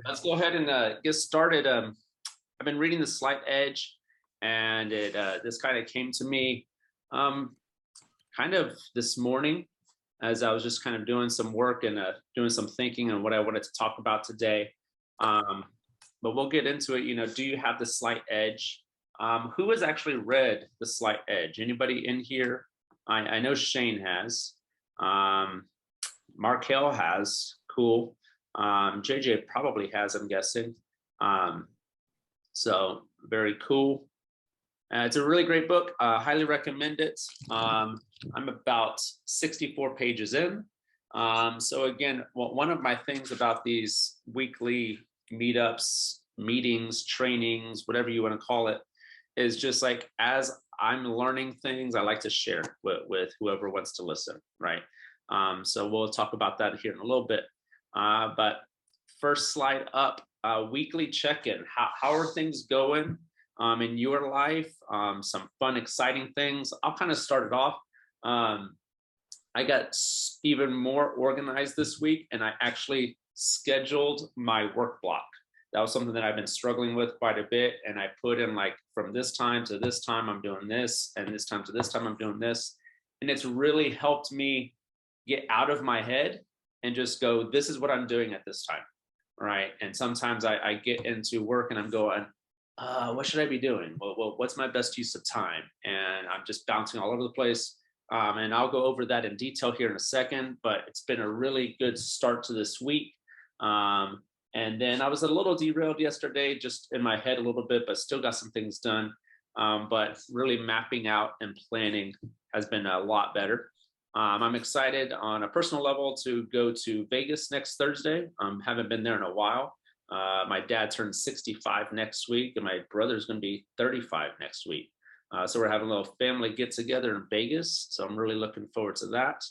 let's go ahead and get started. I've been reading The Slight Edge, and this kind of came to me um, kind of this morning as I was just kind of doing some work and doing some thinking on what I wanted to talk about today. Um, but we'll get into it. Do you have the slight edge? Who has actually read The Slight Edge? Anybody in here? I know Shane has. Um, Markel has. Cool. JJ probably has, I'm guessing. Um, so very cool. It's a really great book. Highly recommend it. I'm about 64 pages in. So again, one of my things about these weekly meetups, meetings, trainings, whatever you want to call it, is just like as I'm learning things, I like to share with whoever wants to listen, right? So we'll talk about that here in a little bit. But first slide up, weekly check-in. How are things going in your life? Some fun, exciting things. I'll kind of start it off. I got even more organized this week, and I actually scheduled my work block. That was something that I've been struggling with quite a bit. And I put in like from this time to this time, I'm doing this, and this time to this time, I'm doing this. And it's really helped me get out of my head and just go, this is what I'm doing at this time, right? And sometimes I get into work and I'm going, what should I be doing? Well, what's my best use of time? And I'm just bouncing all over the place. And I'll go over that in detail here in a second, but it's been a really good start to this week. And then I was a little derailed yesterday, just in my head a little bit, but still got some things done. But really mapping out and planning has been a lot better. I'm excited on a personal level to go to Vegas next Thursday. Haven't been there in a while. My dad turns 65 next week, and my brother's going to be 35 next week. So we're having a little family get together in Vegas. So I'm really looking forward to that.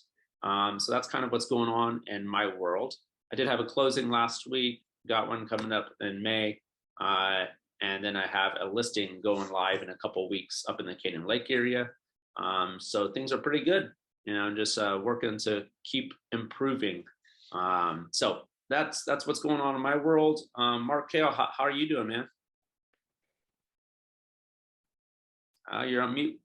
So that's kind of what's going on in my world. I did have a closing last week, got one coming up in May. And then I have a listing going live in a couple of weeks up in the Canyon Lake area. So things are pretty good. I'm just working to keep improving. So that's what's going on in my world. Mark Kale, how are you doing, man? You're on mute.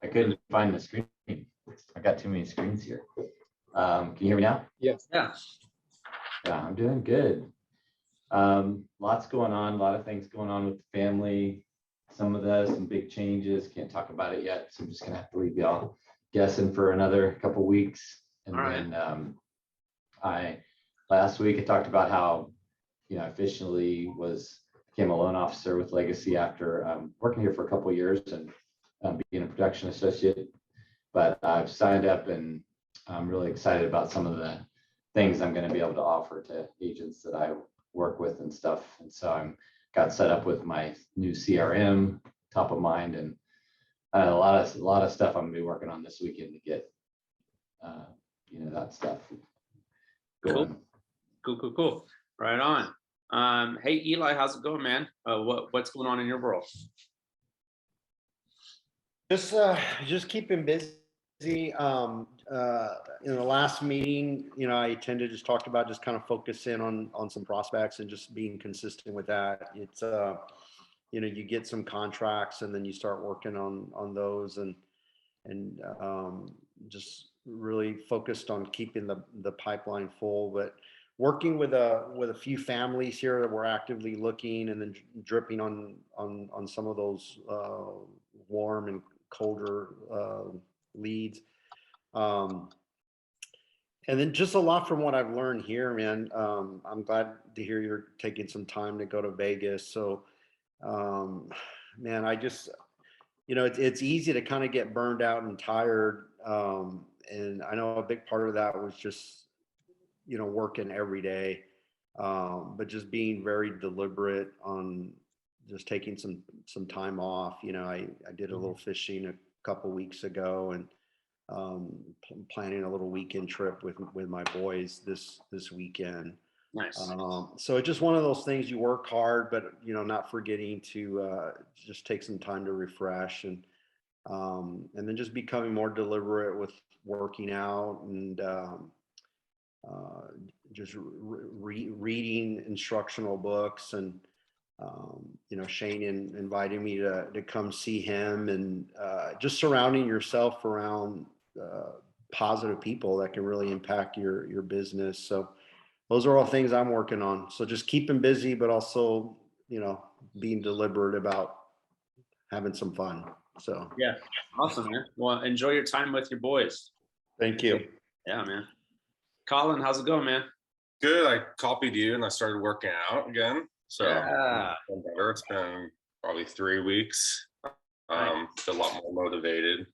I couldn't find the screen. I got too many screens here. Can you hear me now? Yes. Yeah, I'm doing good. Lots going on, a lot of things going on with the family. Some big changes. Can't talk about it yet, so I'm just gonna have to leave y'all guessing for another couple weeks. And all right. Then last week I talked about how I officially became a loan officer with Legacy after working here for a couple of years and being a production associate. But I've signed up, and I'm really excited about some of the things I'm going to be able to offer to agents that I work with and stuff. And so I'm got set up with my new CRM top of mind, and a lot of stuff I'm going to be working on this weekend to get that stuff going. Cool. Right on. Hey Eli, how's it going, man? What's going on in your world? Just keeping busy. In the last meeting, I tend to just talk about just kind of focus in on some prospects and just being consistent with that. It's you get some contracts and then you start working on those and just really focused on keeping the pipeline full, but working with a few families here that we're actively looking, and then dripping on some of those warm and colder leads. And then just a lot from what I've learned here, man. I'm glad to hear you're taking some time to go to Vegas. So, man, I just, it's easy to kind of get burned out and tired. And I know a big part of that was just, working every day, but just being very deliberate on just taking some time off. I did a little fishing a couple weeks ago, and planning a little weekend trip with my boys this weekend. Nice. So it's just one of those things, you work hard, but not forgetting to just take some time to refresh. And And then just becoming more deliberate with working out and uh, just reading instructional books. And Shane invited me to come see him, and just surrounding yourself around positive people that can really impact your business. So those are all things I'm working on. So just keeping busy, but also, being deliberate about having some fun. So Yeah, awesome, man. Well, enjoy your time with your boys. thank you. Yeah, man. Colin, how's it going, man? Good. I copied you and I started working out again. So Yeah. it's been probably 3 weeks. Nice. Feel a lot more motivated.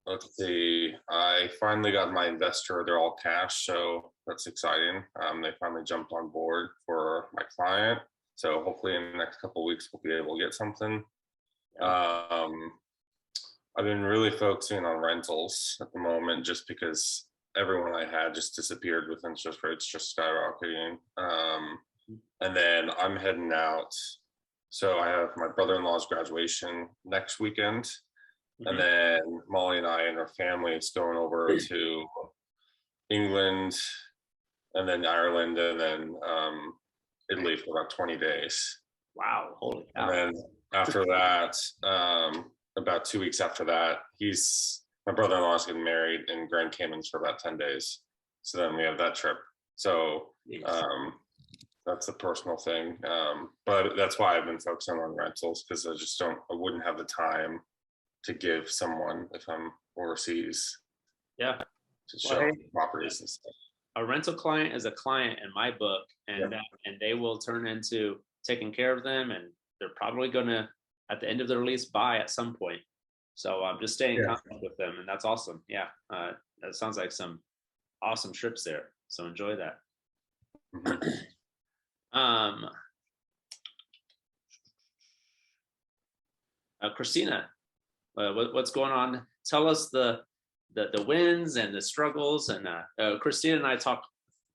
Let's see, I finally got my investor. They're all cash, so that's exciting. They finally jumped on board for my client. So hopefully in the next couple of weeks, we'll be able to get something. I've been really focusing on rentals at the moment, just because everyone I had just disappeared with interest rates just skyrocketing. And then I'm heading out. So I have my brother-in-law's graduation next weekend. And then Molly and I and our family is going over to England and then Ireland and then Italy for about 20 days. Wow, holy cow. And then after that, about 2 weeks after that, my brother-in-law is getting married in Grand Caymans for about 10 days. So then we have that trip. So that's a personal thing. But that's why I've been focusing on rentals, because I wouldn't have the time to give someone if I'm overseas. Yeah. To show properties and stuff. A rental client is a client in my book, and they will turn into taking care of them, and they're probably going to, at the end of their lease, buy at some point. So I'm just staying in contact with them, and that's awesome. Yeah, that sounds like some awesome trips there. So enjoy that. Christina, what's going on? Tell us the wins and the struggles. And Christina and I talk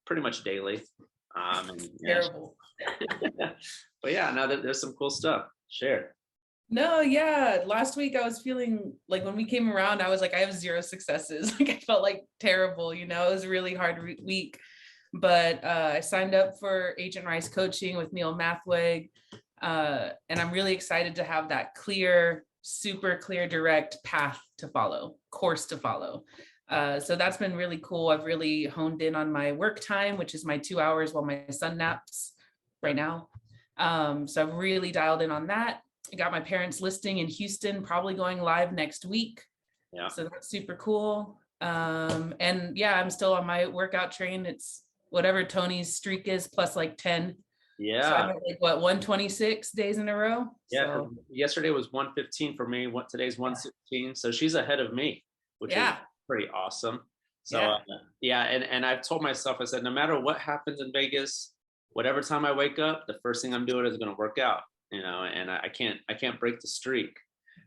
pretty much daily. Terrible. But yeah, now that there's some cool stuff. Share. No, yeah. Last week I was feeling like, when we came around, I was like, I have 0 successes. Like I felt like terrible, it was a really hard week. But I signed up for Agent Rice coaching with Neil Mathweg. And I'm really excited to have that super clear, direct path to follow, course to follow. So that's been really cool. I've really honed in on my work time, which is my 2 hours while my son naps right now. So I've really dialed in on that. I got my parents' listing in Houston, probably going live next week. Yeah. So that's super cool. And yeah, I'm still on my workout train. It's whatever Tony's streak is, plus like 10. Yeah. So I'm at like 126 days in a row. Yeah. So. Yesterday was 115 for me. Today's 116. So she's ahead of me, which is pretty awesome. So and I've told myself, I said, no matter what happens in Vegas, whatever time I wake up, the first thing I'm doing is going to work out. And I can't break the streak.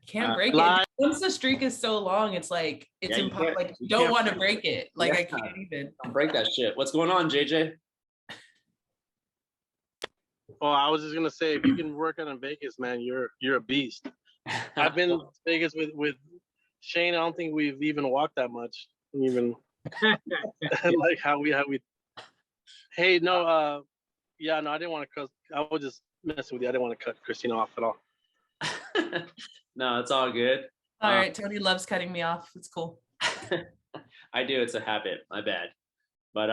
Can't break it. Once the streak is so long, it's like it's impossible. Like you don't want to break it. Like I can't even break that shit. What's going on, JJ? Oh, I was just gonna say, if you can work out in Vegas, man, you're a beast. I've been to Vegas with Shane. I don't think we've even walked that much. Even like how we. Hey, no, I didn't want to cut. I was just messing with you. I didn't want to cut Christina off at all. No, it's all good. All right, Tony loves cutting me off. It's cool. I do. It's a habit. My bad. But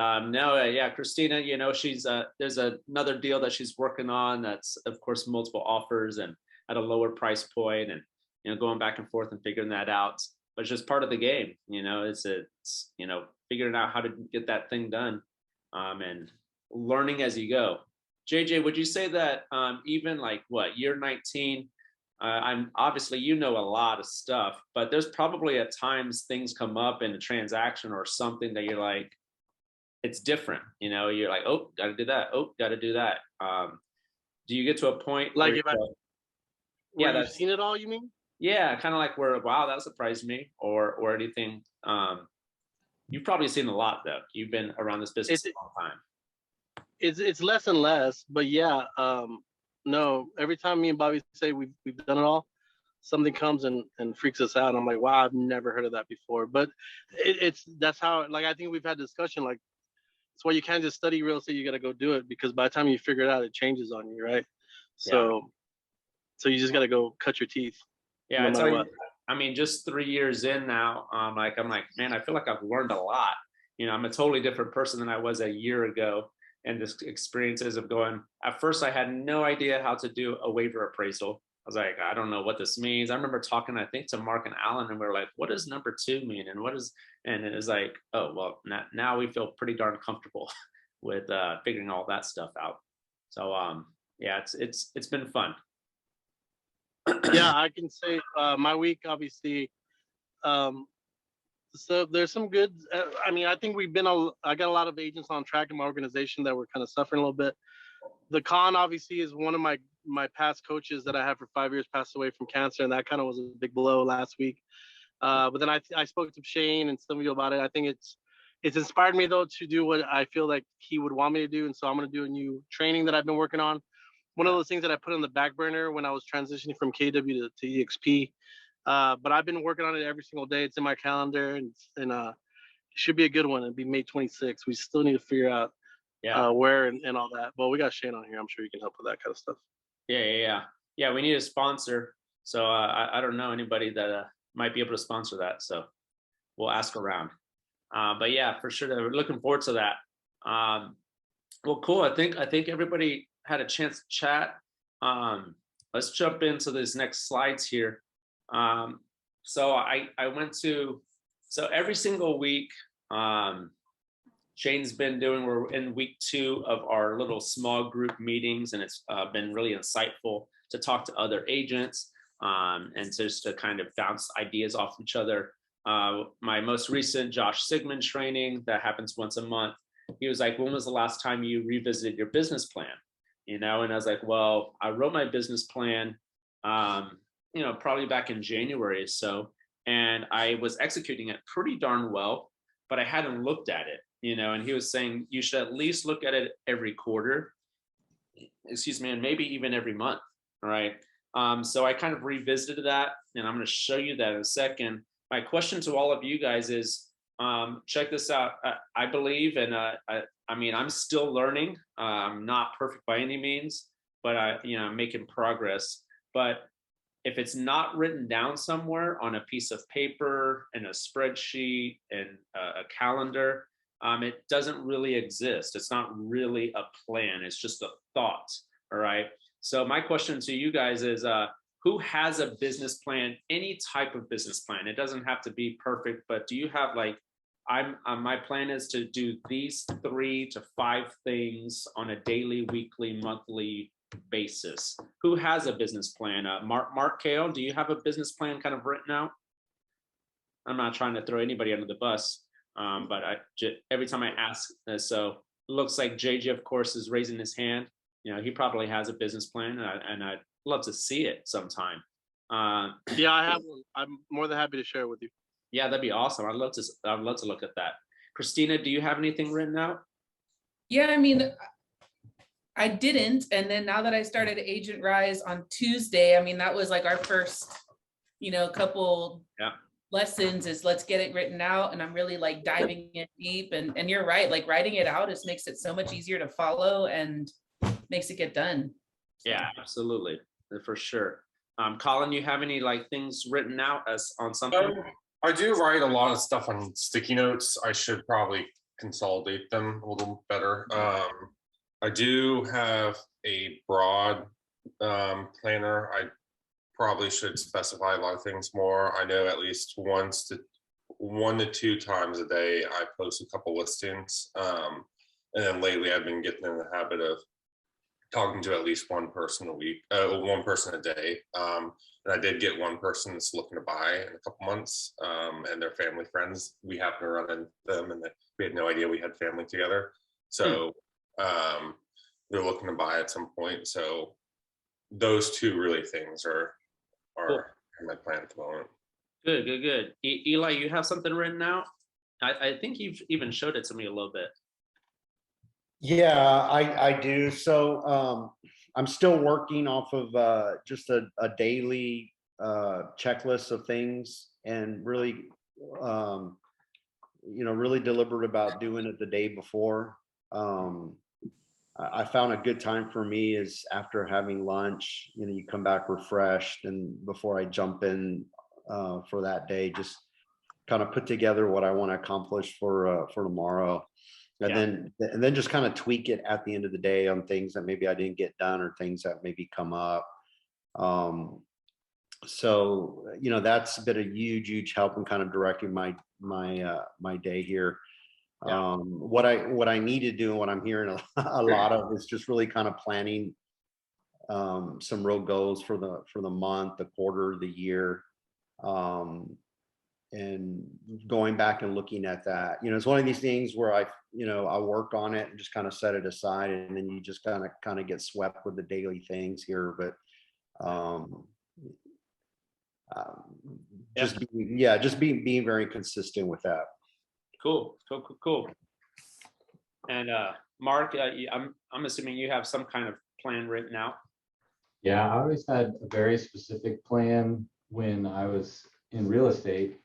Christina, she's there's another deal that she's working on that's, of course, multiple offers and at a lower price point, and going back and forth and figuring that out. But it's just part of the game. It's figuring out how to get that thing done, and learning as you go. JJ, would you say that even like year 19? I'm obviously, a lot of stuff, but there's probably at times things come up in a transaction or something that you're like, it's different. You're like, oh, got to do that. Oh, got to do that. Do you get to a point like where you've seen it all? You mean? Yeah, kind of like where, wow, that surprised me, or anything. You've probably seen a lot though. You've been around this business a long time. It's less and less, but yeah. No, every time me and Bobby say we've done it all, something comes and freaks us out. And I'm like, wow, I've never heard of that before. But that's how, like, I think we've had discussion, like, that's why you can't just study real estate. You got to go do it, because by the time you figure it out, it changes on you, right? So, so you just got to go cut your teeth. Yeah, no I tell matter you, what. I mean, just 3 years in now, I'm like, man, I feel like I've learned a lot. You know, I'm a totally different person than I was a year ago. And this experiences of going, at first I had no idea how to do a waiver appraisal. I was like, I don't know what this means. I remember talking, I think, to Mark and Alan, and we were like, what does number 2 mean? And and it was like, oh, well, now we feel pretty darn comfortable with figuring all that stuff out. So yeah, it's been fun. Yeah, I can say my week, obviously. So there's some good. I mean, I think I got a lot of agents on track in my organization that were kind of suffering a little bit. The con, obviously, is one of my past coaches that I had for 5 years passed away from cancer, and that kind of was a big blow last week. But then I spoke to Shane and some of you about it. I think it's inspired me, though, to do what I feel like he would want me to do, and so I'm going to do a new training that I've been working on. One of those things that I put on the back burner when I was transitioning from KW to EXP. But I've been working on it every single day. It's in my calendar, and it should be a good one. It'll be May 26th. We still need to figure out where and all that. But we got Shane on here. I'm sure he can help with that kind of stuff. Yeah. We need a sponsor. So I don't know anybody that might be able to sponsor that. So we'll ask around. But yeah, for sure, we're looking forward to that. Well, cool. I think everybody had a chance to chat. Let's jump into these next slides here. So I went to, so every single week, Shane's been doing, we're in week 2 of our little small group meetings, and it's been really insightful to talk to other agents and just to kind of bounce ideas off each other. My most recent Josh Sigmund training that happens once a month, he was like, when was the last time you revisited your business plan? You know, and I was like, well, I wrote my business plan, you know, probably back in January or so, and I was executing it pretty darn well, but I hadn't looked at it, you know, and he was saying you should at least look at it every quarter, excuse me, and maybe even every month, right? So I kind of revisited that, and I'm going to show you that in a second. My question to all of you guys is, check this out. I believe, and I mean, I'm still learning. I'm not perfect by any means, but I'm making progress. But if it's not written down somewhere on a piece of paper, in a spreadsheet, in a calendar, it doesn't really exist. It's not really a plan. It's just a thought. All right. So my question to you guys is, who has a business plan, any type of business plan? It doesn't have to be perfect, but do you have like, my plan is to do these 3 to 5 things on a daily, weekly, monthly basis. Who has a business plan? Mark Kale, do you have a business plan kind of written out? I'm not trying to throw anybody under the bus, but every time I ask, so it looks like JJ, of course, is raising his hand. You know, he probably has a business plan, and I'd love to see it sometime. Yeah, I have one. I'm more than happy to share it with you. Yeah, that'd be awesome. I'd love to look at that. Christina, do you have anything written out? Yeah, I mean, I didn't. And then now that I started Agent Rise on Tuesday, I mean, that was like our first, couple lessons is let's get it written out. And I'm really like diving in deep. And you're right, like writing it out just makes it so much easier to follow and makes it get done. Yeah, absolutely. For sure. Colin, you have any like things written out as on something? I do write a lot of stuff on sticky notes. I should probably consolidate them a little better. I do have a broad planner. I probably should specify a lot of things more. I know at least 1 to 2 times a day I post a couple listings. And then lately I've been getting in the habit of talking to at least one person a week, 1 person a day. And I did get 1 person that's looking to buy in a couple months, and their family friends. We happened to run into them, and we had no idea we had family together. So they're looking to buy at some point. So those 2 really things are cool. In my plan at the moment. Good. Eli, you have something written out? I think you've even showed it to me a little bit. Yeah, I do. So I'm still working off of just a daily checklists of things and really, really deliberate about doing it the day before. I found a good time for me is after having lunch, you come back refreshed, and before I jump in for that day, just kind of put together what I want to accomplish for tomorrow. And then just kind of tweak it at the end of the day on things that maybe I didn't get done or things that maybe come up. So that's been a huge help in kind of directing my day here. What I need to do and what I'm hearing a lot of is just really kind of planning some real goals for the month, the quarter, the year, and going back and looking at that. It's one of these things where I work on it and just kind of set it aside, and then you just kind of get swept with the daily things here. But just being very consistent with that. Cool. And Mark, I'm assuming you have some kind of plan written out. Yeah, I always had a very specific plan when I was in real estate,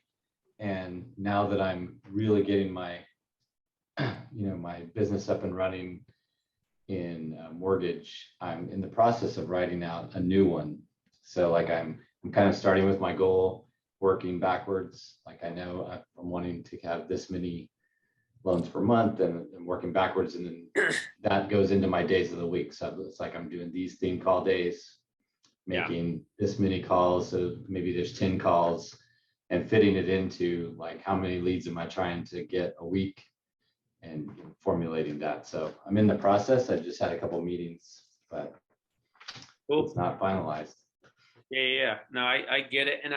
and now that I'm really getting my my business up and running in mortgage, I'm in the process of writing out a new one. So like I'm kind of starting with my goal, working backwards. Like I know I'm wanting to have this many loans per month, and working backwards, and then that goes into my days of the week. So it's like I'm doing these theme call days, making this many calls. So maybe there's 10 calls, and fitting it into like how many leads am I trying to get a week, and formulating that. So I'm in the process. I just had a couple meetings, but it's not finalized. Yeah. No, I get it. And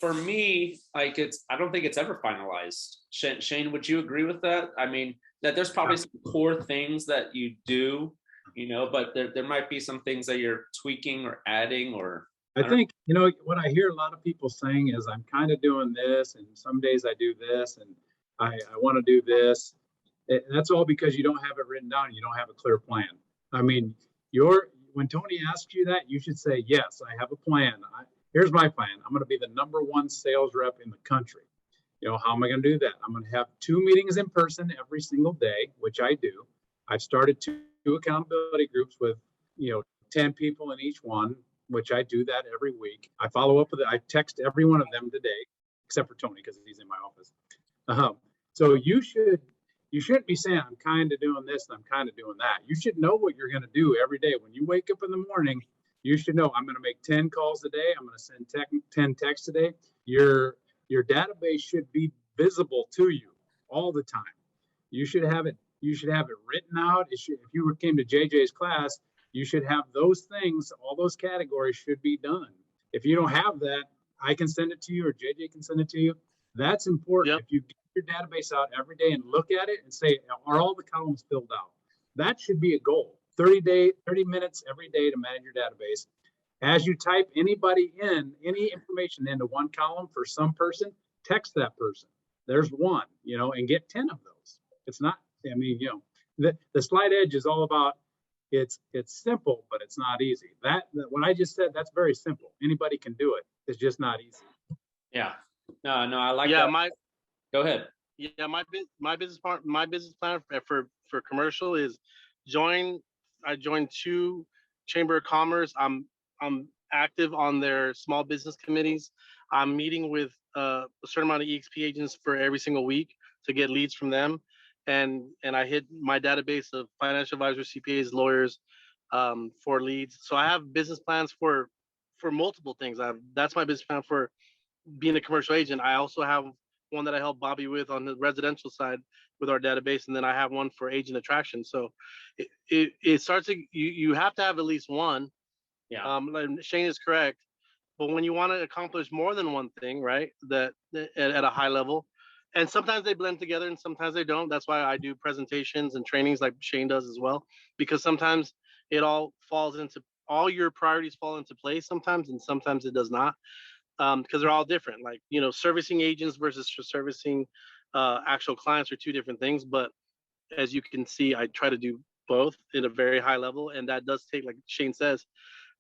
for me, like I don't think it's ever finalized. Shane, would you agree with that? I mean, that there's probably some core things that you do, but there might be some things that you're tweaking or adding, or I think, what I hear a lot of people saying is I'm kind of doing this, and some days I do this, and I want to do this. That's all because you don't have it written down. You don't have a clear plan. I mean, when Tony asks you that, you should say, yes, I have a plan. Here's my plan. I'm going to be the #1 sales rep in the country. How am I going to do that? I'm going to have 2 meetings in person every single day, which I do. I've started two accountability groups with, 10 people in each one, which I do that every week. I follow up with it. I text every one of them today, except for Tony, because he's in my office. So you shouldn't be saying, I'm kind of doing this and I'm kind of doing that. You should know what you're going to do every day. When you wake up in the morning, you should know, I'm going to make 10 calls a day. I'm going to send 10 texts a day. Your database should be visible to you all the time. You should have it written out. If you came to JJ's class, you should have those things, all those categories should be done. If you don't have that, I can send it to you, or JJ can send it to you. That's important. Yep. If you get your database out every day and look at it and say, are all the columns filled out? That should be a goal. 30 minutes every day to manage your database. As you type any information into one column for some person, text that person. There's one, and get 10 of those. It's not, the Slide Edge is all about, it's simple, but it's not easy. That what I just said, that's very simple. Anybody can do it. It's just not easy. Yeah. No, I like that. Go ahead. Yeah, my business plan for commercial is I joined 2 Chamber of Commerce. I'm active on their small business committees. I'm meeting with a certain amount of EXP agents for every single week to get leads from them. And I hit my database of financial advisors, CPAs, lawyers, for leads. So I have business plans for multiple things. That's my business plan for being a commercial agent. I also have one that I help Bobby with on the residential side with our database, and then I have one for agent attraction. So it starts to, you have to have at least one. Yeah. Shane is correct, but when you want to accomplish more than one thing, right, that at a high level, and sometimes they blend together and sometimes they don't. That's why I do presentations and trainings like Shane does as well, because sometimes all your priorities fall into place sometimes, and sometimes it does not. Because they're all different. Like, servicing agents versus servicing actual clients are 2 different things. But as you can see, I try to do both at a very high level. And that does take, like Shane says,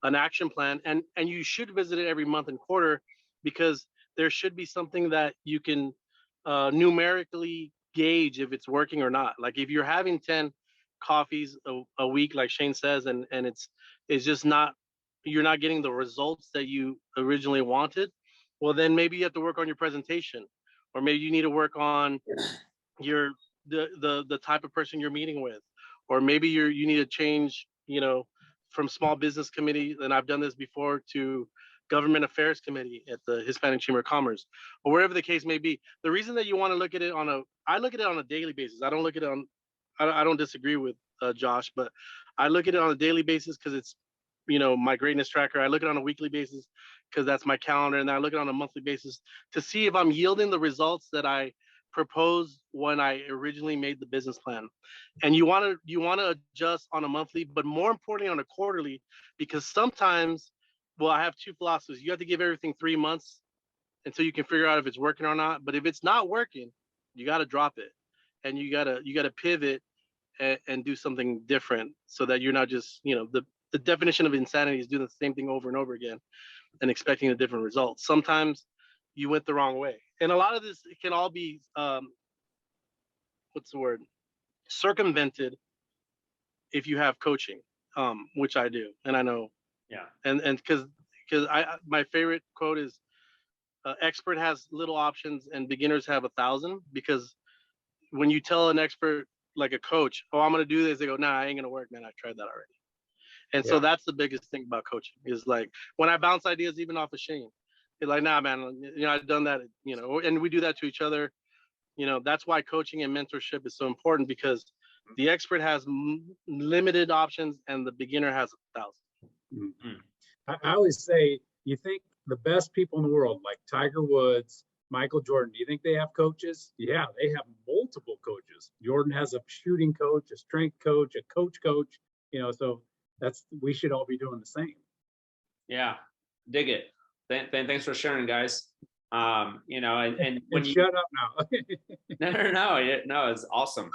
an action plan, and you should visit it every month and quarter, because there should be something that you can numerically gauge if it's working or not. Like if you're having 10 coffees a week, like Shane says, and it's just not, you're not getting the results that you originally wanted, well then maybe you have to work on your presentation, or maybe you need to work on your the type of person you're meeting with, or maybe you need to change, from small business committee, and I've done this before, to government affairs committee at the Hispanic Chamber of Commerce, or wherever the case may be. The reason that you want to look at it I look at it on a daily basis. I don't look at it on, I don't disagree with Josh, but I look at it on a daily basis because it's, my greatness tracker. I look at it on a weekly basis because that's my calendar, and then I look at it on a monthly basis to see if I'm yielding the results that I proposed when I originally made the business plan. And you want to adjust on a monthly, but more importantly on a quarterly, because sometimes, well, I have two philosophies. You have to give everything 3 months until you can figure out if it's working or not. But if it's not working, you got to drop it, and you got to pivot and do something different, so that you're not just, the definition of insanity is doing the same thing over and over again and expecting a different result. Sometimes you went the wrong way, and a lot of this can all be what's the word, circumvented if you have coaching, which I do, and I know. Yeah. And because my favorite quote is, expert has little options and beginners have 1,000. Because when you tell an expert, like a coach, oh, I'm gonna do this, they go, nah, I ain't gonna work, man, I tried that already. And so Yeah. that's the biggest thing about coaching, is like when I bounce ideas even off of Shane, he's like, nah, man, I've done that, and we do that to each other. That's why coaching and mentorship is so important, because the expert has limited options and the beginner has 1,000. Mm. I always say, you think the best people in the world, like Tiger Woods, Michael Jordan, do you think they have coaches? Yeah, they have multiple coaches. Jordan has a shooting coach, a strength coach, a coach, so we should all be doing the same. Yeah, dig it. Thanks for sharing, guys. And when you shut up now. no, it's awesome.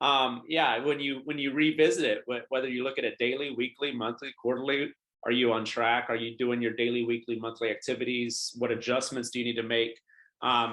Yeah, when you revisit it, whether you look at it daily, weekly, monthly, quarterly, are you on track? Are you doing your daily, weekly, monthly activities? What adjustments do you need to make?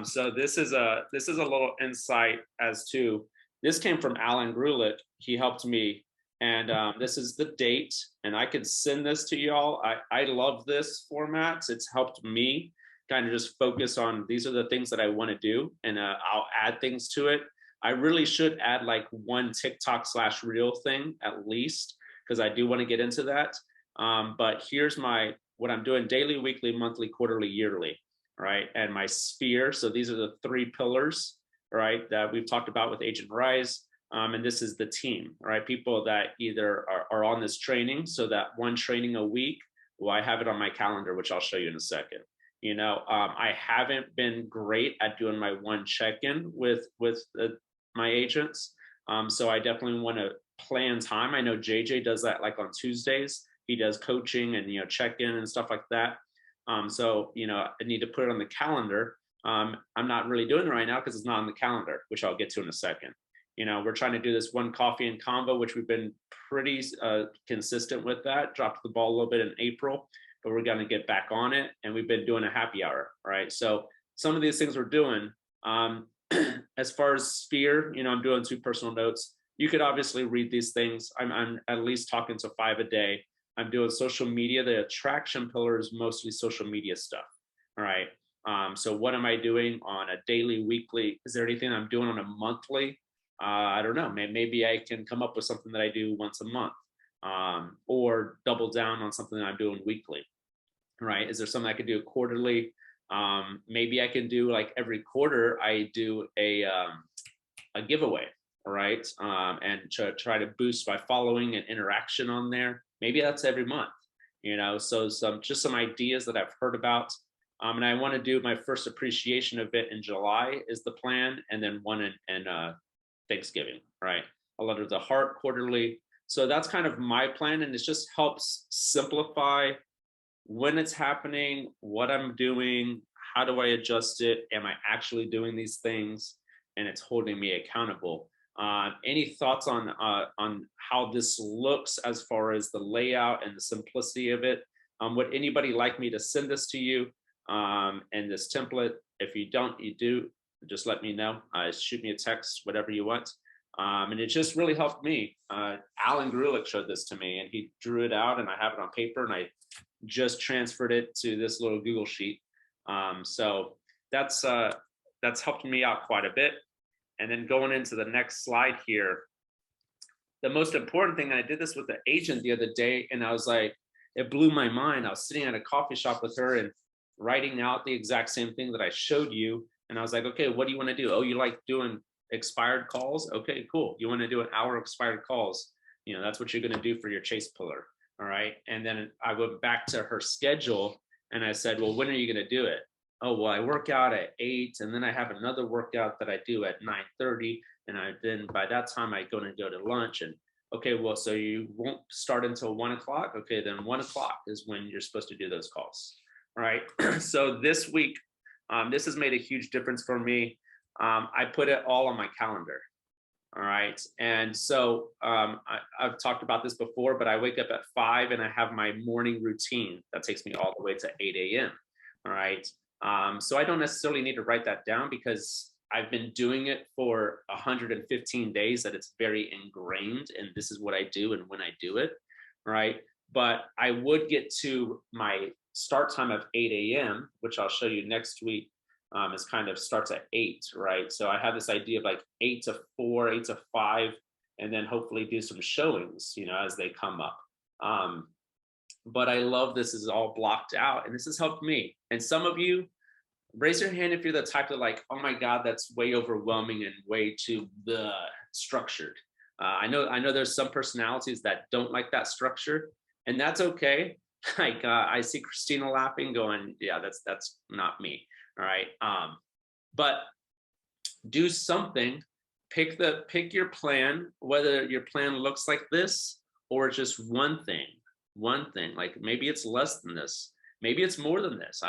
So this is a little insight as to, this came from Alan Grulick. He helped me, and this is the date, and I could send this to y'all. I love this format. It's helped me kind of just focus on, these are the things that I want to do, and I'll add things to it. I really should add like one TikTok/reel thing at least, because I do want to get into that. But here's what I'm doing: daily, weekly, monthly, quarterly, yearly, right? And my sphere. So these are the 3 pillars, right, that we've talked about with Agent Rise. And this is the team, right? People that either are on this training, so that one training a week. Well, I have it on my calendar, which I'll show you in a second. I haven't been great at doing my one check-in with my agents. So I definitely want to plan time. I know JJ does that like on Tuesdays. He does coaching and, check-in and stuff like that. So, I need to put it on the calendar. I'm not really doing it right now because it's not on the calendar, which I'll get to in a second. We're trying to do this one coffee and convo, which we've been pretty consistent with that. Dropped the ball a little bit in April, but we're going to get back on it. And we've been doing a happy hour, right? So some of these things we're doing, as far as sphere, I'm doing 2 personal notes. You could obviously read these things. I'm at least talking to 5 a day. I'm doing social media. The attraction pillar is mostly social media stuff. All right. So what am I doing on a daily, weekly? Is there anything I'm doing on a monthly? I don't know. Maybe I can come up with something that I do once a month, or double down on something that I'm doing weekly. Right? Is there something I could do quarterly? Maybe I can do like every quarter I do a giveaway, right? And try to boost my following and interaction on there. Maybe that's every month, so some ideas that I've heard about. And I want to do my first appreciation event in July is the plan, and then one in Thanksgiving, right? A letter to the heart quarterly. So that's kind of my plan, and it just helps simplify when it's happening, what I'm doing, how do I adjust it? Am I actually doing these things? And it's holding me accountable. Any thoughts on how this looks as far as the layout and the simplicity of it? Would anybody like me to send this to you and this template? If you don't, you do, just let me know. Shoot me a text, whatever you want. And it just really helped me. Alan Grulick showed this to me, and he drew it out, and I have it on paper, and I just transferred it to this little Google sheet. So that's helped me out quite a bit. And then going into the next slide here, the most important thing, I did this with the agent the other day, and I was like, it blew my mind. I was sitting at a coffee shop with her and writing out the exact same thing that I showed you. And I was like, okay, what do you want to do? Oh, you like doing expired calls? Okay, cool. You want to do an hour expired calls? You know, that's what you're going to do for your chase puller. All right. And then I went back to her schedule and I said, well, when are you going to do it? Oh, well, I work out at 8, and then I have another workout that I do at 9:30. And then by that time I go to lunch. And okay, well, so you won't start until 1 o'clock. Okay, then 1 o'clock is when you're supposed to do those calls. All right. So this week, this has made a huge difference for me. I put it all on my calendar. All right. And so I've talked about this before, but I wake up at 5 and I have my morning routine that takes me all the way to 8 a.m. All right. So I don't necessarily need to write that down because I've been doing it for 115 days, that it's very ingrained, and this is what I do and when I do it. Right. But I would get to my start time of 8 a.m., which I'll show you next week. Is kind of starts at 8, right? So I have this idea of like 8 to 4, 8 to 5, and then hopefully do some showings, you know, as they come up. But I love this is all blocked out, and this has helped me. And some of you, raise your hand if you're the type of like, oh my God, that's way overwhelming and way too structured. I know there's some personalities that don't like that structure, and that's okay. Like I see Christina laughing, going, yeah, that's not me. All right. But do something, pick your plan, whether your plan looks like this or just one thing, like maybe it's less than this, maybe it's more than this.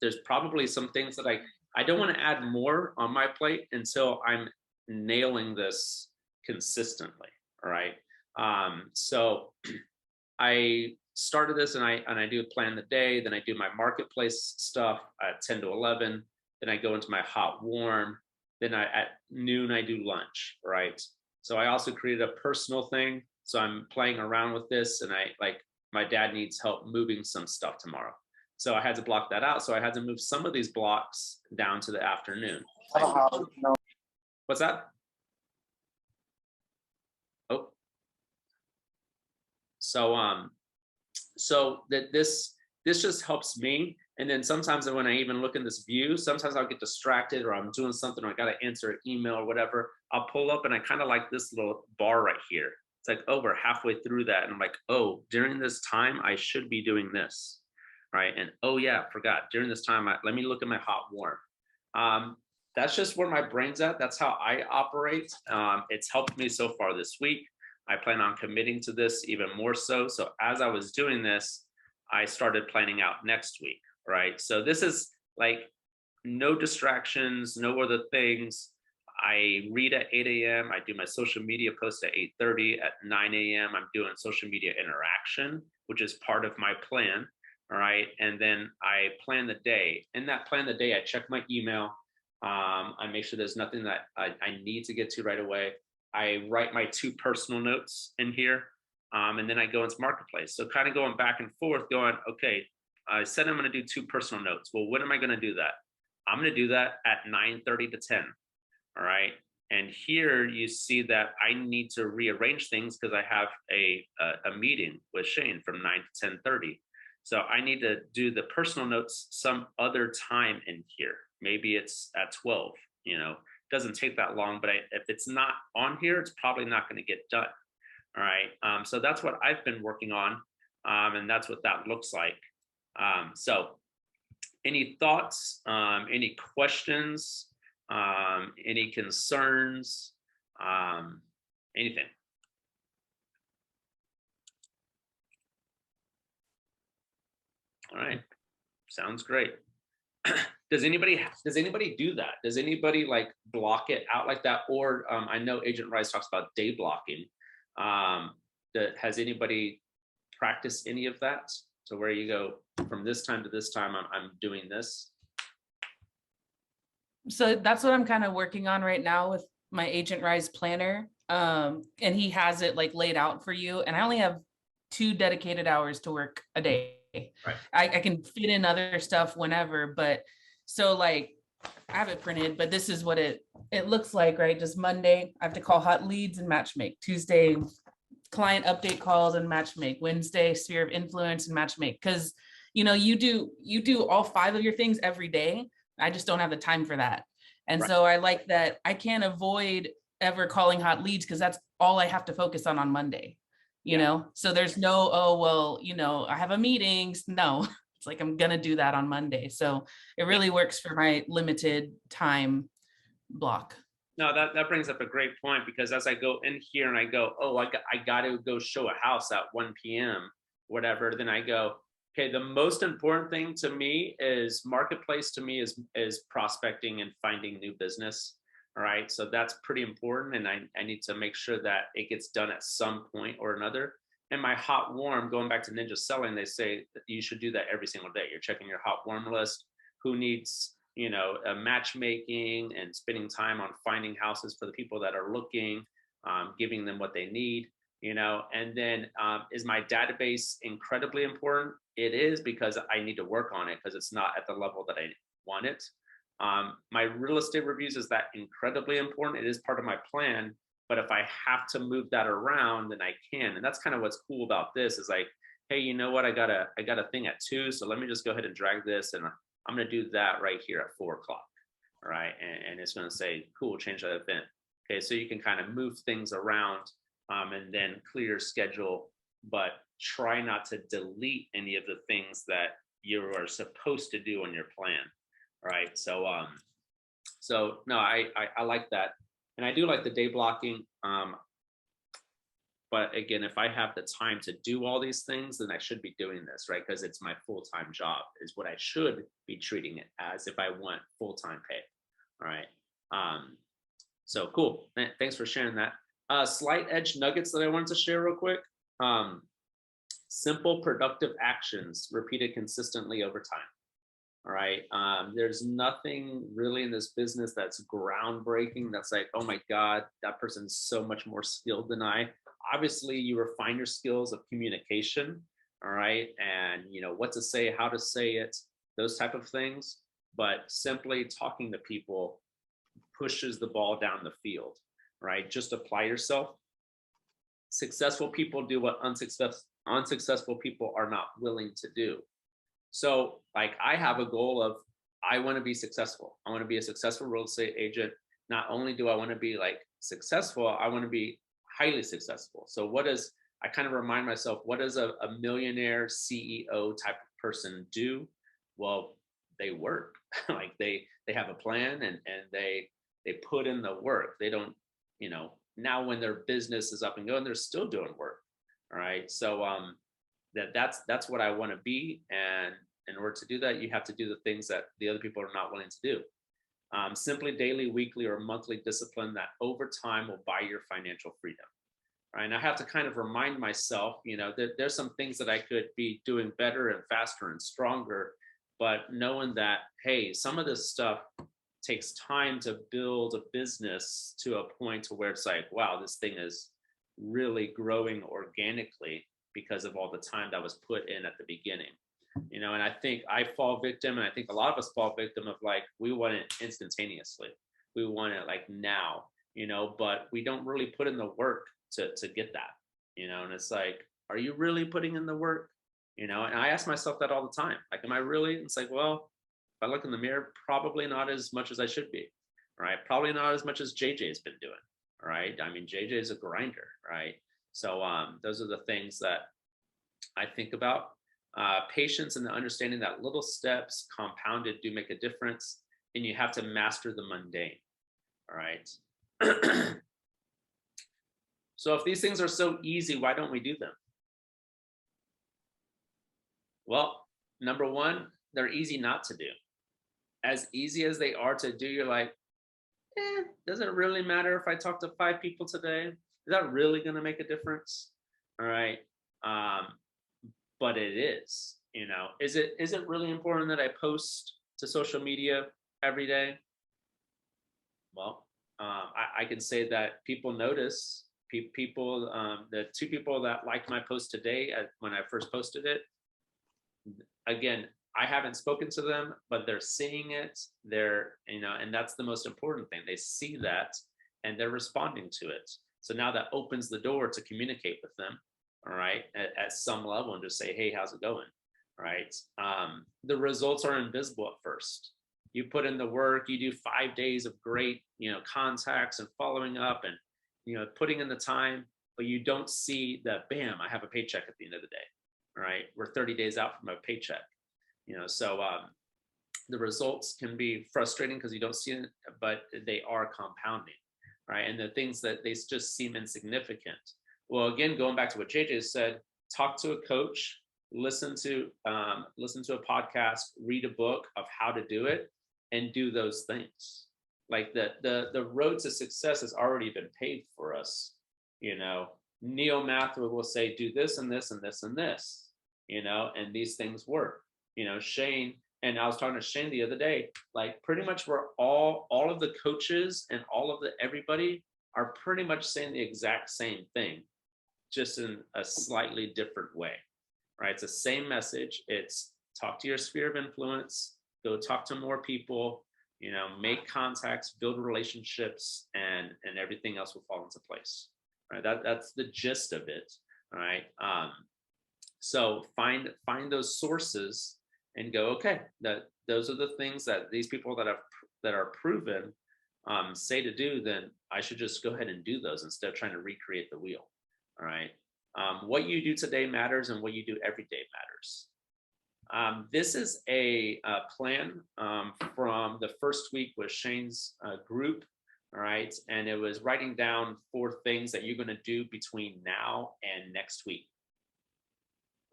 There's probably some things that I don't want to add more on my plate until I'm nailing this consistently. All right. So I started this and I do plan the day, then I do my marketplace stuff at 10 to 11, then I go into my hot warm, then at noon I do lunch, right? So I also created a personal thing. So I'm playing around with this, and my dad needs help moving some stuff tomorrow. So I had to block that out. So I had to move some of these blocks down to the afternoon. What's that? Oh. So that this just helps me. And then sometimes when I even look in this view, sometimes I'll get distracted, or I'm doing something, or I got to answer an email or whatever. I'll pull up and I kind of like this little bar right here. It's like, oh, we're halfway through that. And I'm like, oh, during this time, I should be doing this. Right. And oh yeah, forgot during this time, let me look at my hot warm. That's just where my brain's at. That's how I operate. It's helped me so far this week. I plan on committing to this even more so. So as I was doing this, I started planning out next week, right? So this is like no distractions, no other things. I read at 8 a.m. I do my social media post at 8:30. At 9 a.m., I'm doing social media interaction, which is part of my plan, all right? And then I plan the day. In that plan the day, I check my email. I make sure there's nothing that I need to get to right away. I write my 2 personal notes in here, and then I go into marketplace. So kind of going back and forth, going, okay, I said I'm going to do 2 personal notes. Well, when am I going to do that? I'm going to do that at 9:30 to 10. All right. And here you see that I need to rearrange things because I have a meeting with Shane from 9 to 10:30. So I need to do the personal notes some other time in here. Maybe it's at 12, you know. Doesn't take that long, but if it's not on here, it's probably not going to get done. All right. So that's what I've been working on. And that's what that looks like. So any thoughts, any questions, any concerns, anything? All right. Sounds great. does anybody do that? Does anybody like block it out like that? Or I know Agent Rice talks about day blocking. Has anybody practiced any of that? So where you go from this time to this time, I'm doing this. So that's what I'm kind of working on right now with my Agent Rise planner. And he has it like laid out for you. And I only have 2 dedicated hours to work a day. Right. I can fit in other stuff whenever, but so like I have it printed, but this is what it looks like, right? Just Monday, I have to call hot leads and match make. Tuesday, client update calls and match make. Wednesday, sphere of influence and match make. Because you do all 5 of your things every day. I just don't have the time for that. And Right. so I like that I can't avoid ever calling hot leads because that's all I have to focus on Monday, you know? So there's no, oh, well, I have a meeting. No, it's like, I'm going to do that on Monday. So it really works for my limited time block. No, that brings up a great point, because as I go in here and I go, oh, I got to go show a house at 1 p.m., whatever, then I go, okay, the most important thing to me is marketplace to me is prospecting and finding new business. All right. So that's pretty important. And I need to make sure that it gets done at some point or another. And my hot warm, going back to ninja selling, they say that you should do that every single day. You're checking your hot warm list. Who needs, matchmaking and spending time on finding houses for the people that are looking, giving them what they need, and then is my database incredibly important? It is, because I need to work on it because it's not at the level that I want it. My real estate reviews, is that incredibly important? It is part of my plan, but if I have to move that around, then I can. And that's kind of what's cool about this, is like, hey, you know what? I got a thing at 2, so let me just go ahead and drag this, and I'm going to do that right here at 4 o'clock. All right. And it's going to say, cool, change that event. Okay. So you can kind of move things around and then clear your schedule, but try not to delete any of the things that you are supposed to do on your plan. All right. So no, I like that. And I do like the day blocking. But again, if I have the time to do all these things, then I should be doing this, right? Because it's my full-time job, is what I should be treating it as if I want full-time pay. All right. So cool. Thanks for sharing that. Slight edge nuggets that I wanted to share real quick. Simple, productive actions repeated consistently over time. All right. There's nothing really in this business that's groundbreaking. That's like, oh my God, that person's so much more skilled than I. Obviously, you refine your skills of communication, all right, and what to say, how to say it, those type of things. But simply talking to people pushes the ball down the field, right? Just apply yourself. Successful people do what unsuccessful people are not willing to do. So, like, I have a goal of, I want to be successful. I want to be a successful real estate agent. Not only do I want to be like successful, I want to be highly successful. So I kind of remind myself, what does a millionaire CEO type of person do? Well, they work. Like they have a plan and they put in the work. They don't, now when their business is up and going, they're still doing work. All right. So that's what I want to be. And in order to do that, you have to do the things that the other people are not willing to do. Simply daily, weekly, or monthly discipline that over time will buy your financial freedom. Right? And I have to kind of remind myself, there's some things that I could be doing better and faster and stronger, but knowing that, hey, some of this stuff takes time to build a business to a point to where it's like, wow, this thing is really growing organically because of all the time that was put in at the beginning. And I think I fall victim, and I think a lot of us fall victim of like, we want it instantaneously. We want it like now, but we don't really put in the work to get that, and it's like, are you really putting in the work? And I ask myself that all the time. Like, am I really? It's like, well, if I look in the mirror, probably not as much as I should be, right? Probably not as much as JJ's been doing, right? I mean, JJ is a grinder, right? So those are the things that I think about. Patience and the understanding that little steps compounded do make a difference, and you have to master the mundane. All right. So if these things are so easy, why don't we do them? Well, number one, they're easy not to do. as easy as they are to do, you're like, does it really matter if I talk to 5 people today? Is that really going to make a difference? All right. Um, but it is, is it really important that I post to social media every day? Well, I can say that people notice. People, the 2 people that liked my post today when I first posted it, again, I haven't spoken to them, but they're seeing it. They're, and that's the most important thing. They see that and they're responding to it. So now that opens the door to communicate with them, all right, at some level, and just say, hey, how's it going? Right. The results are invisible at first. You put in the work, you do 5 days of great, contacts and following up and, putting in the time, but you don't see that, bam, I have a paycheck at the end of the day. All right. We're 30 days out from a paycheck, so the results can be frustrating because you don't see it, but they are compounding. Right. And the things that they just seem insignificant. Well, again, going back to what JJ said, talk to a coach, listen to a podcast, read a book of how to do it, and do those things. Like the road to success has already been paved for us. Neil Mathur will say, do this and this and this and this, and these things work. Shane, and I was talking to Shane the other day, like pretty much we're all of the coaches and all of everybody are pretty much saying the exact same thing, just in a slightly different way, right? It's the same message. It's talk to your sphere of influence, go talk to more people, make contacts, build relationships, and everything else will fall into place, right? That's the gist of it, all right? So find those sources and go, okay, those are the things that these people that are proven say to do, then I should just go ahead and do those instead of trying to recreate the wheel. All right. What you do today matters, and what you do every day matters. This is a plan from the first week with Shane's group. All right. And it was writing down 4 things that you're going to do between now and next week.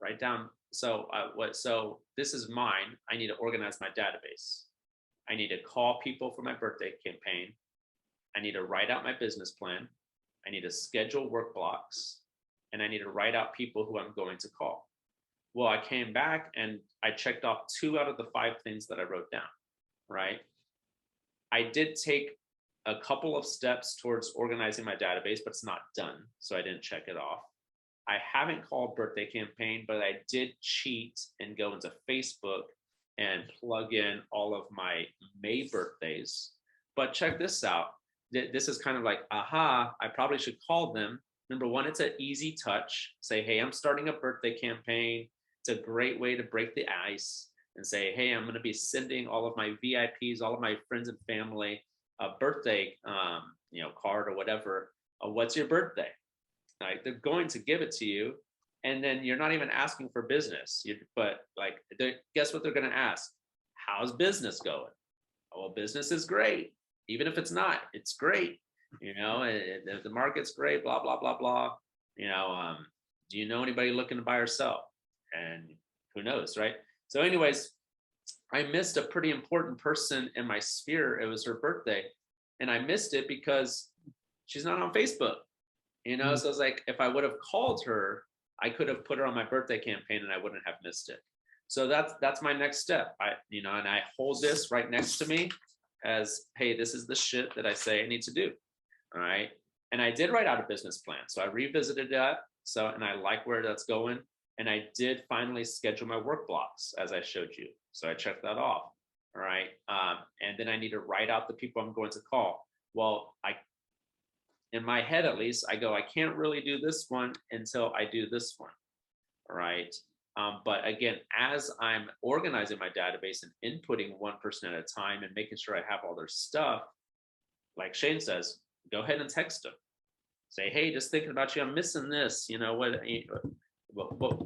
Write down. So this is mine. I need to organize my database. I need to call people for my birthday campaign. I need to write out my business plan. I need to schedule work blocks, and I need to write out people who I'm going to call. Well, I came back and I checked off 2 out of the 5 things that I wrote down, right? I did take a couple of steps towards organizing my database, but it's not done, so I didn't check it off. I haven't called birthday campaign, but I did cheat and go into Facebook and plug in all of my May birthdays. But check this out. This is kind of like, aha, I probably should call them. Number one, it's an easy touch. Say, hey, I'm starting a birthday campaign. It's a great way to break the ice and say, hey, I'm going to be sending all of my VIPs, all of my friends and family a birthday, card or whatever. What's your birthday? Right? They're going to give it to you, and then you're not even asking for business. Guess what they're going to ask? How's business going? Oh, well, business is great. Even if it's not, it's great. The market's great. Blah blah blah blah. Do you know anybody looking to buy or sell? And who knows, right? So, anyways, I missed a pretty important person in my sphere. It was her birthday, and I missed it because she's not on Facebook. So I was like, if I would have called her, I could have put her on my birthday campaign and I wouldn't have missed it. So that's my next step. And I hold this right next to me as, hey, this is the shit that I say I need to do. All right. And I did write out a business plan. So I revisited that. And I like where that's going. And I did finally schedule my work blocks as I showed you. So I checked that off. All right. And then I need to write out the people I'm going to call. Well, in my head, at least, I go, I can't really do this one until I do this one. All right. But again, as I'm organizing my database and inputting one person at a time and making sure I have all their stuff, like Shane says, go ahead and text them. Say, hey, just thinking about you, I'm missing this. What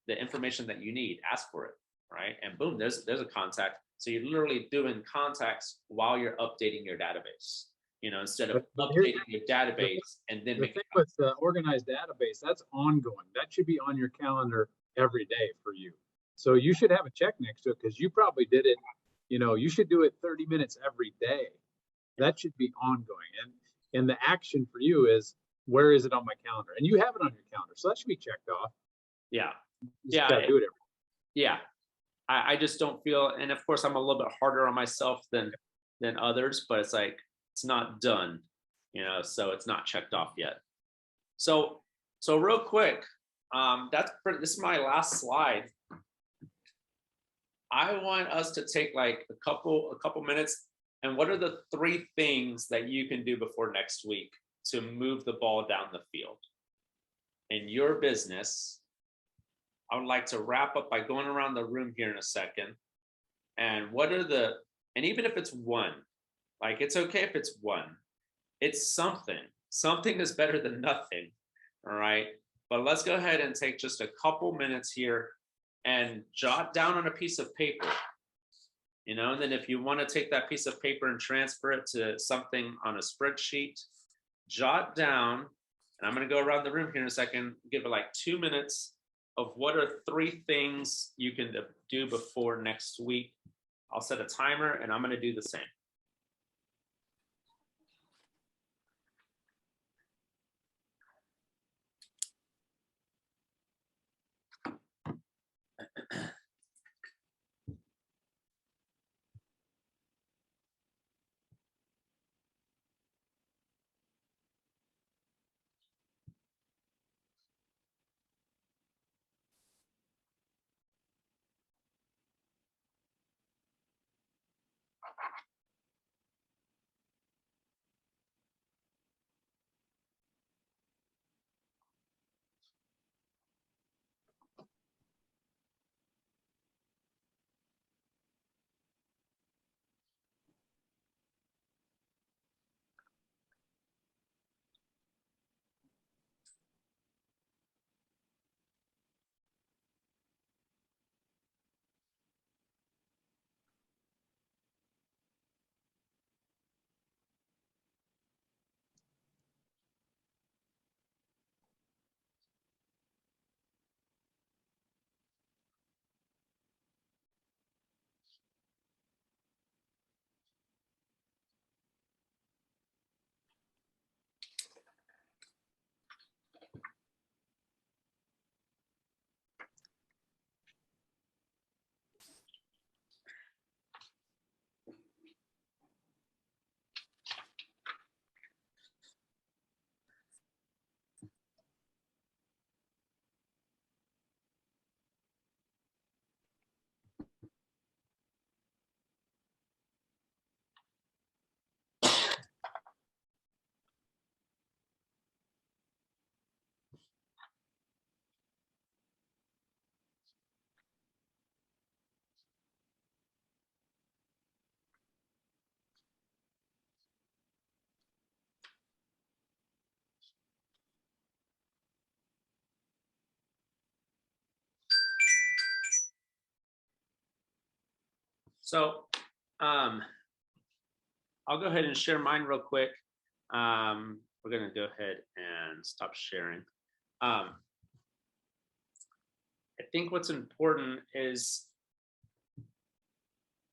the information that you need, ask for it. Right. And boom, there's a contact. So you're literally doing contacts while you're updating your database. Instead of updating your database and then the thing with the organized database, that's ongoing. That should be on your calendar every day for you. So you should have a check next to it because you probably did it, You should do it 30 minutes every day. That should be ongoing. And the action for you is, where is it on my calendar? And you have it on your calendar, so that should be checked off. Yeah. You just Yeah. gotta do it Yeah. I just don't feel, and of course I'm a little bit harder on myself than others, but it's like, it's not done, so it's not checked off yet. So real quick, this is my last slide. I want us to take like a couple minutes, and what are the 3 things that you can do before next week to move the ball down the field in your business? I would like to wrap up by going around the room here in a second. And and even if it's one, like, it's okay if it's one, it's something. Something is better than nothing. All right. But let's go ahead and take just a couple minutes here and jot down on a piece of paper, and then if you want to take that piece of paper and transfer it to something on a spreadsheet, jot down, and I'm going to go around the room here in a second, give it like 2 minutes of what are 3 things you can do before next week. I'll set a timer and I'm going to do the same. So I'll go ahead and share mine real quick. We're going to go ahead and stop sharing. I think what's important is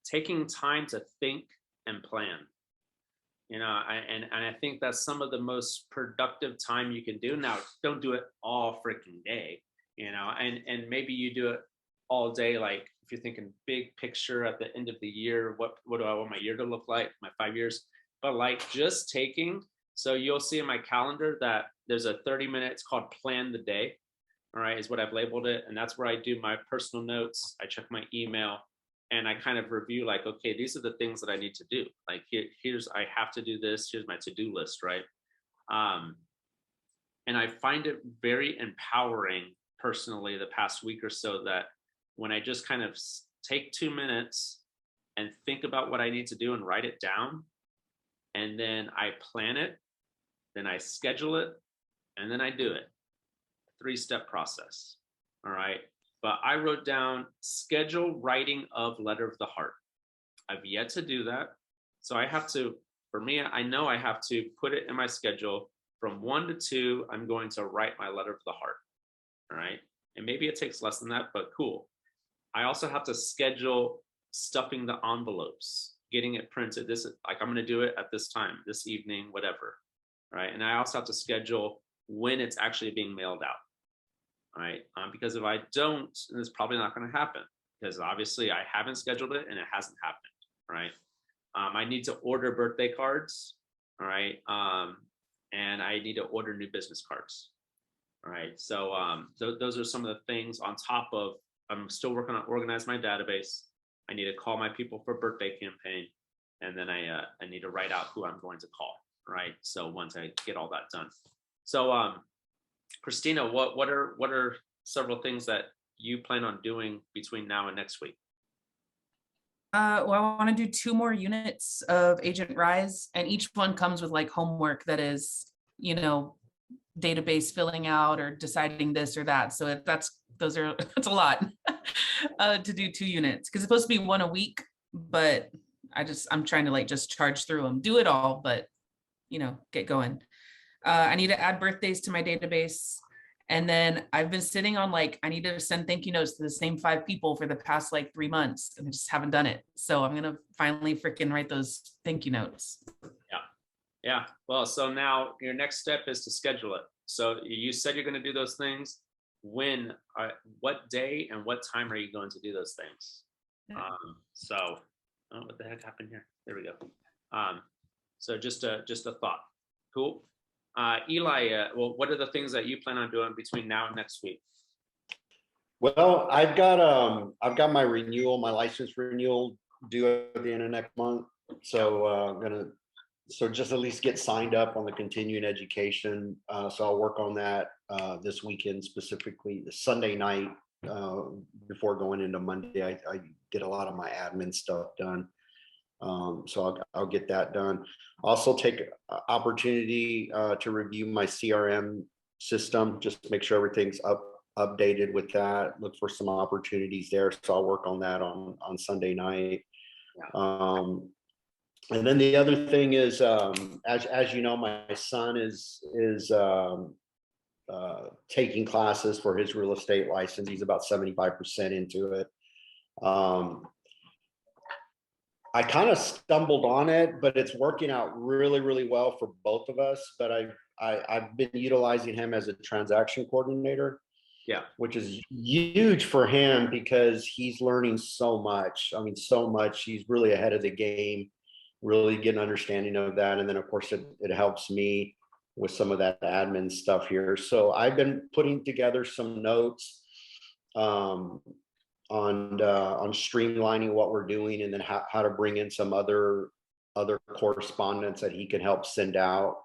taking time to think and plan. And I think that's some of the most productive time you can do. Now, don't do it all freaking day, and maybe you do it all day. Like, if you're thinking big picture at the end of the year, what do I want my year to look like, my 5 years? But like, just taking, so you'll see in my calendar that there's a 30 minutes, it's called Plan the Day. All right, is what I've labeled it. And that's where I do my personal notes. I check my email and I kind of review, like, okay, these are the things that I need to do. Like, here's, I have to do this. Here's my to-do list, right? And I find it very empowering personally the past week or so, that when I just kind of take 2 minutes and think about what I need to do and write it down, and then I plan it, then I schedule it, and then I do it. 3-step process. All right. But I wrote down schedule writing of letter of the heart. I've yet to do that. So I have to, for me, I know I have to put it in my schedule from 1 to 2. I'm going to write my letter of the heart. All right. And maybe it takes less than that, but cool. I also have to schedule stuffing the envelopes, getting it printed. This is like, I'm going to do it at this time, this evening, whatever. Right. And I also have to schedule when it's actually being mailed out. Right. Because if I don't, then it's probably not going to happen, because obviously I haven't scheduled it and it hasn't happened. Right. I need to order birthday cards. All right. And I need to order new business cards. All right. So those are some of the things on top of, I'm still working on organize my database. I need to call my people for birthday campaign. And then I need to write out who I'm going to call. Right. So once I get all that done. So Christina, what are several things that you plan on doing between now and next week? Well, I want to do 2 more units of Agent Rise, and each one comes with like homework that is, database filling out or deciding this or that. So if that's a lot to do 2 units, because it's supposed to be 1 a week, but I'm trying to like just charge through them, do it all, but get going. I need to add birthdays to my database. And then I've been sitting on like, I need to send thank you notes to the same 5 people for the past like 3 months, and I just haven't done it. So I'm going to finally freaking write those thank you notes. Yeah. Well, so now your next step is to schedule it. So you said you're going to do those things. What day and what time are you going to do those things? What the heck happened here? There we go. So just a thought. Cool. Eli, well, what are the things that you plan on doing between now and next week? Well, I've got my my license renewal due at the end of next month. So I'm gonna just at least get signed up on the continuing education. So I'll work on that this weekend, specifically the Sunday night before going into Monday. I get a lot of my admin stuff done. So I'll get that done. Also take opportunity to review my CRM system, just to make sure everything's updated with that. Look for some opportunities there. So I'll work on that on Sunday night. And then the other thing is, as you know, my son is taking classes for his real estate license. He's about 75% into it. I kind of stumbled on it, but it's working out really, really well for both of us. But I've been utilizing him as a transaction coordinator. Yeah, which is huge for him because he's learning so much. I mean, so much. He's really ahead of the game, really get an understanding of that. And then of course it helps me with some of that admin stuff here. So I've been putting together some notes on streamlining what we're doing, and then how to bring in some other correspondence that he can help send out.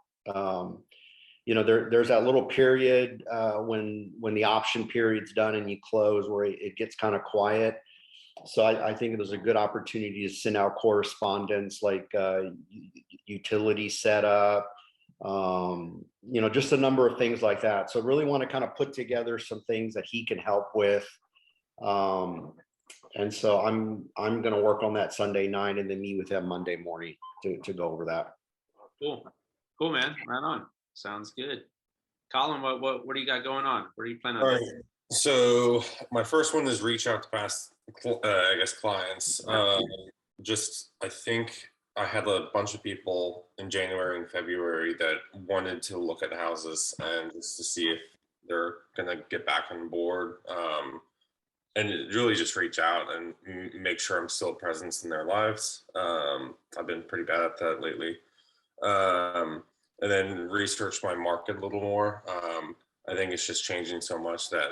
There's that little period when the option period's done and you close, where it gets kind of quiet. So I think there's a good opportunity to send out correspondence, like utility setup, just a number of things like that. So really want to kind of put together some things that he can help with. And so I'm going to work on that Sunday night and then meet with him Monday morning to go over that. Cool, man. Right on. Sounds good. Colin, what do you got going on? What are you planning on doing? All right. So my first one is reach out to past, clients. I think I had a bunch of people in January and February that wanted to look at houses and just to see if they're going to get back on board. And really just reach out and make sure I'm still a presence in their lives. I've been pretty bad at that lately. And then research my market a little more. I think it's just changing so much that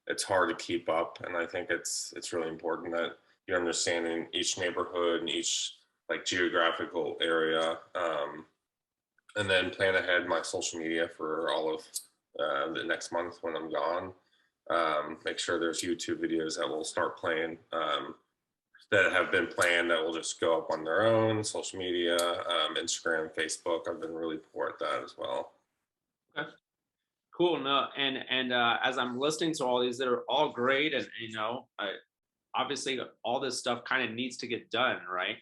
it's hard to keep up. And I think it's really important that you're understanding each neighborhood and each like geographical area. And then plan ahead my social media for all of the next month when I'm gone. Make sure there's YouTube videos that will start playing that have been planned that will just go up on their own, social media, Instagram, Facebook. I've been really poor at that as well. Okay. Cool. No, and as I'm listening to all these, that are all great, and obviously all this stuff kind of needs to get done, right?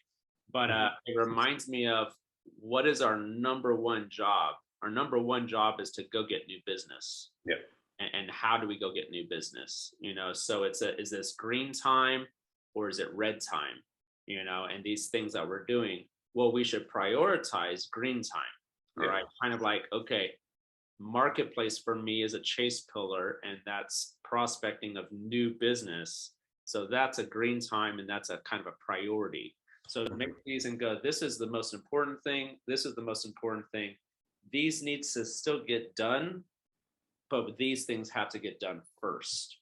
But it reminds me of what is our number one job. Our number one job is to go get new business. Yeah. And how do we go get new business? So is this green time or is it red time? and these things that we're doing. Well, we should prioritize green time. All right. Kind of like, okay, marketplace for me is a chase pillar, and that's prospecting of new business. So that's a green time, and that's a kind of a priority. So make these and go, this is the most important thing. This is the most important thing. These needs to still get done, but these things have to get done first.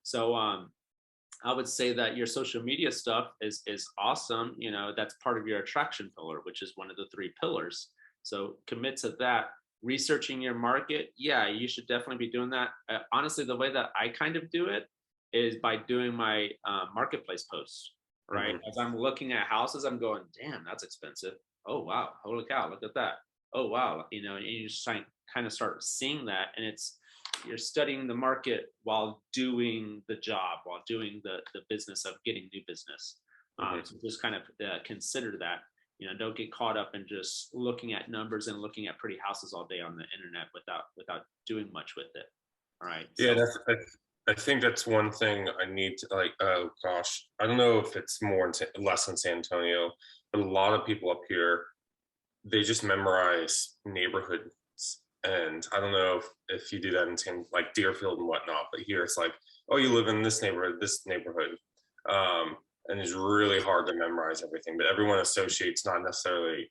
So I would say that your social media stuff is awesome. That's part of your attraction pillar, which is one of the 3 pillars. So commit to that. Researching your market, yeah, you should definitely be doing that. Honestly, the way that I kind of do it is by doing my marketplace posts, right? As I'm looking at houses, I'm going, damn, that's expensive. Oh wow, holy cow, look at that. Oh wow, and you just kind of start seeing that, and you're studying the market while doing the job, while doing the business of getting new business. So just kind of consider that. Don't get caught up in just looking at numbers and looking at pretty houses all day on the internet without doing much with it. All right. Yeah, I think that's one thing I need to oh gosh, I don't know if it's less in San Antonio, but a lot of people up here, they just memorize neighborhoods. And I don't know if you do that in like Deerfield and whatnot, but here it's like, oh, you live in this neighborhood. And it's really hard to memorize everything, but everyone associates not necessarily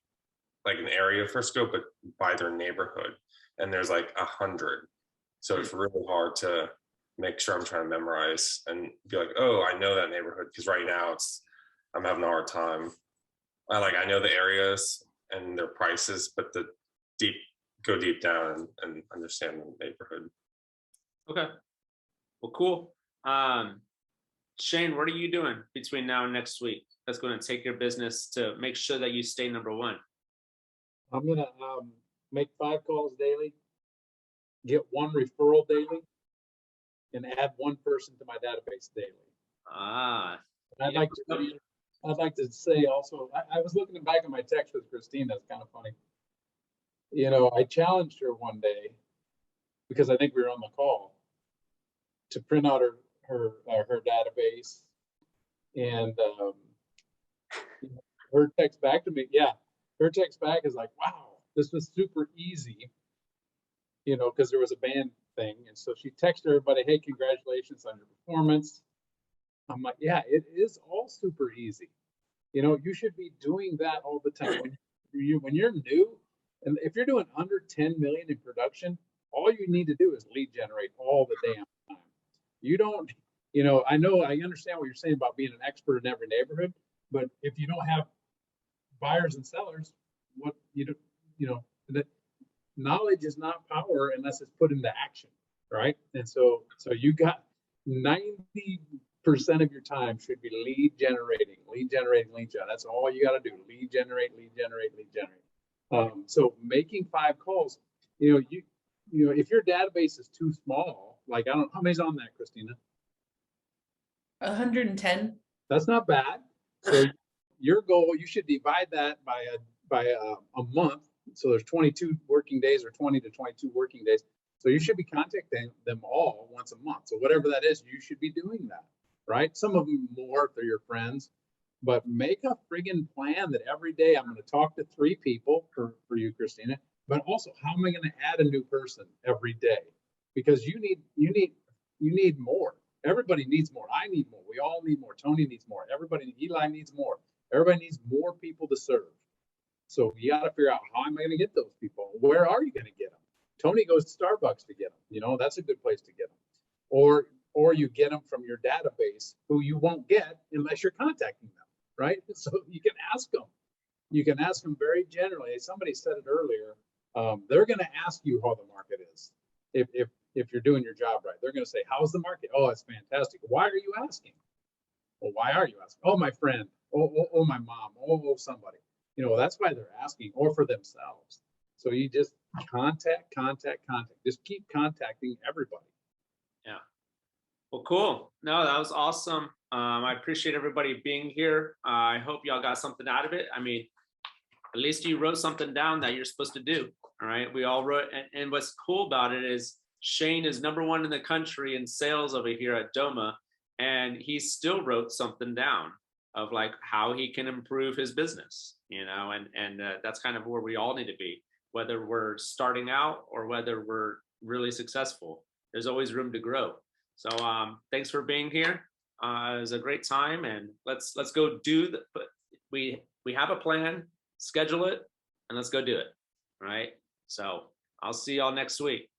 like an area of Frisco, but by their neighborhood. And there's like 100. So it's really hard to make sure I'm trying to memorize and be like, oh, I know that neighborhood. Because right now I'm having a hard time. I know the areas and their prices, but go deep down and understand the neighborhood. Okay. Well, cool. Shane, what are you doing between now and next week that's going to take your business to make sure that you stay number 1? I'm gonna make 5 calls daily, get 1 referral daily, and add 1 person to my database daily. I'd like to say also, I was looking back at my text with Christina. It's kind of funny. I challenged her one day because I think we were on the call to print out her database, and her text back to me. Yeah, her text back is like, "Wow, this was super easy," because there was a band thing, and so she texted everybody, "Hey, congratulations on your performance." I'm like, "Yeah, it is all super easy. You should be doing that all the time when you're new." And if you're doing under 10 million in production, all you need to do is lead generate all the damn time. You don't, I understand what you're saying about being an expert in every neighborhood, but if you don't have buyers and sellers, that knowledge is not power unless it's put into action, right? And so you got 90% of your time should be lead generating. That's all you got to do. Lead generate. So making 5 calls, if your database is too small, like how many's on that, Christina? 110. That's not bad. So your goal, you should divide that by a month. So there's 22 working days or 20 to 22 working days. So you should be contacting them all once a month. So whatever that is, you should be doing that, right? Some of them more if they're your friends. But make a friggin' plan that every day I'm going to talk to 3 people for you, Christina. But also, how am I going to add a new person every day? Because you need more. Everybody needs more. I need more. We all need more. Tony needs more. Eli needs more. Everybody needs more people to serve. So you got to figure out, how am I going to get those people? Where are you going to get them? Tony goes to Starbucks to get them. That's a good place to get them. Or you get them from your database, who you won't get unless you're contacting them. Right? So you can ask them. You can ask them very generally. Somebody said it earlier. They're going to ask you how the market is. If you're doing your job right, they're going to say, "How's the market?" "Oh, it's fantastic." "Why are you asking?" "Well, why are you asking?" "Oh, my friend." Oh, my mom." Oh, somebody. That's why they're asking, or for themselves. So you just contact. Just keep contacting everybody. Yeah. Well, cool. No, that was awesome. I appreciate everybody being here. I hope y'all got something out of it. I mean, at least you wrote something down that you're supposed to do. All right. We all wrote. And what's cool about it is Shane is number 1 in the country in sales over here at Doma. And he still wrote something down. of like how he can improve his business, and that's kind of where we all need to be, whether we're starting out or whether we're really successful. There's always room to grow. So thanks for being here. It was a great time, and let's go do the. We have a plan, schedule it, and let's go do it. All right. So I'll see y'all next week.